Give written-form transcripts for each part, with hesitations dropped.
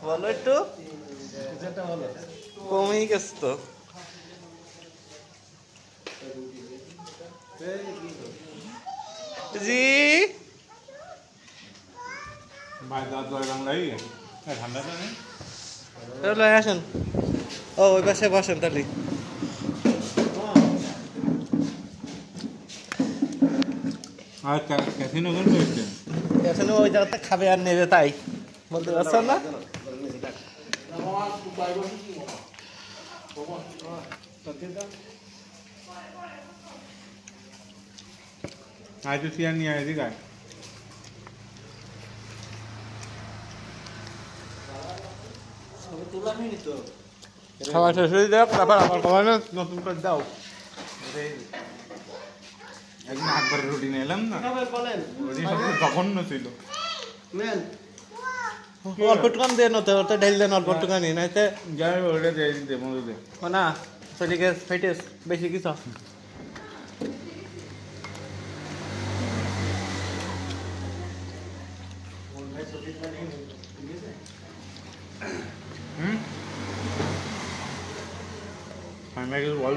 বলো একটু কমেই গেছে তো। জি ঠান্ডা আসেন। ও ওই পাশে বসেন তাহলে। ক্যাসিনো ওই জায়গাতে খাবে আর নেবে তাই বলতে পারছেন না। খাওয়া শেষ হয়ে যাক তারপর আমার খাওয়ানো নতুন করে দাও। একদিন আকবরের রুটি নিলাম না, জঘন্য ছিল। অল্প টুকান দিয়ে নতে ওটা ঢেল দেন অল্প টুকানি নাইতে যাই ওটা দিয়ে দিতে মজা দে না সেদিকে ফেটেস বেশি কিছু। আমি কিছু বল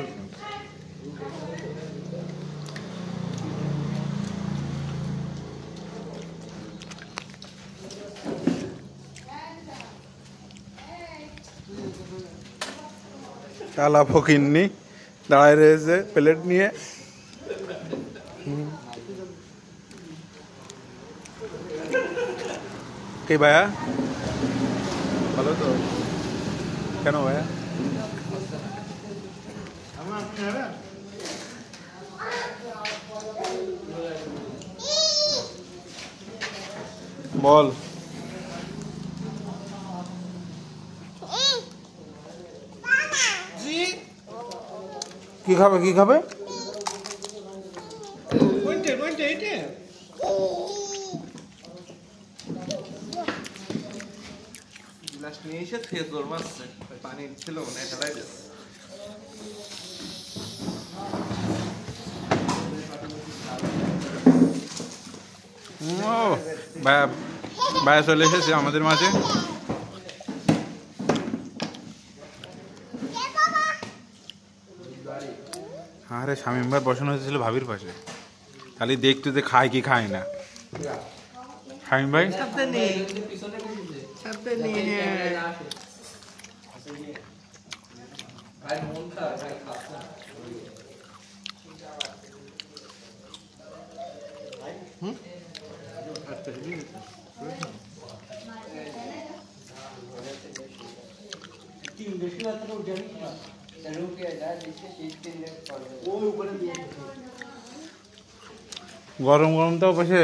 কালা ফকিন্নি দাঁড়ায় রয়েছে প্লেট নিয়ে। কি ভাইয়া ভালো তো? কেন ভাইয়া? বল কি খাবে কি খাবে? নিয়ে এসে খেয়ে জোর মারছে পানি ছিল না ফেলাই দিচ্ছে। ভাইয়া ভাইয়া চলে এসেছে আমাদের মাঝে। আরে শামীম ভাই বসানো হয়েছিল ভাবির পাশে, খালি দেখতে যে খায় কি খায় না। শামীম ভাই গরম গরম তো বসে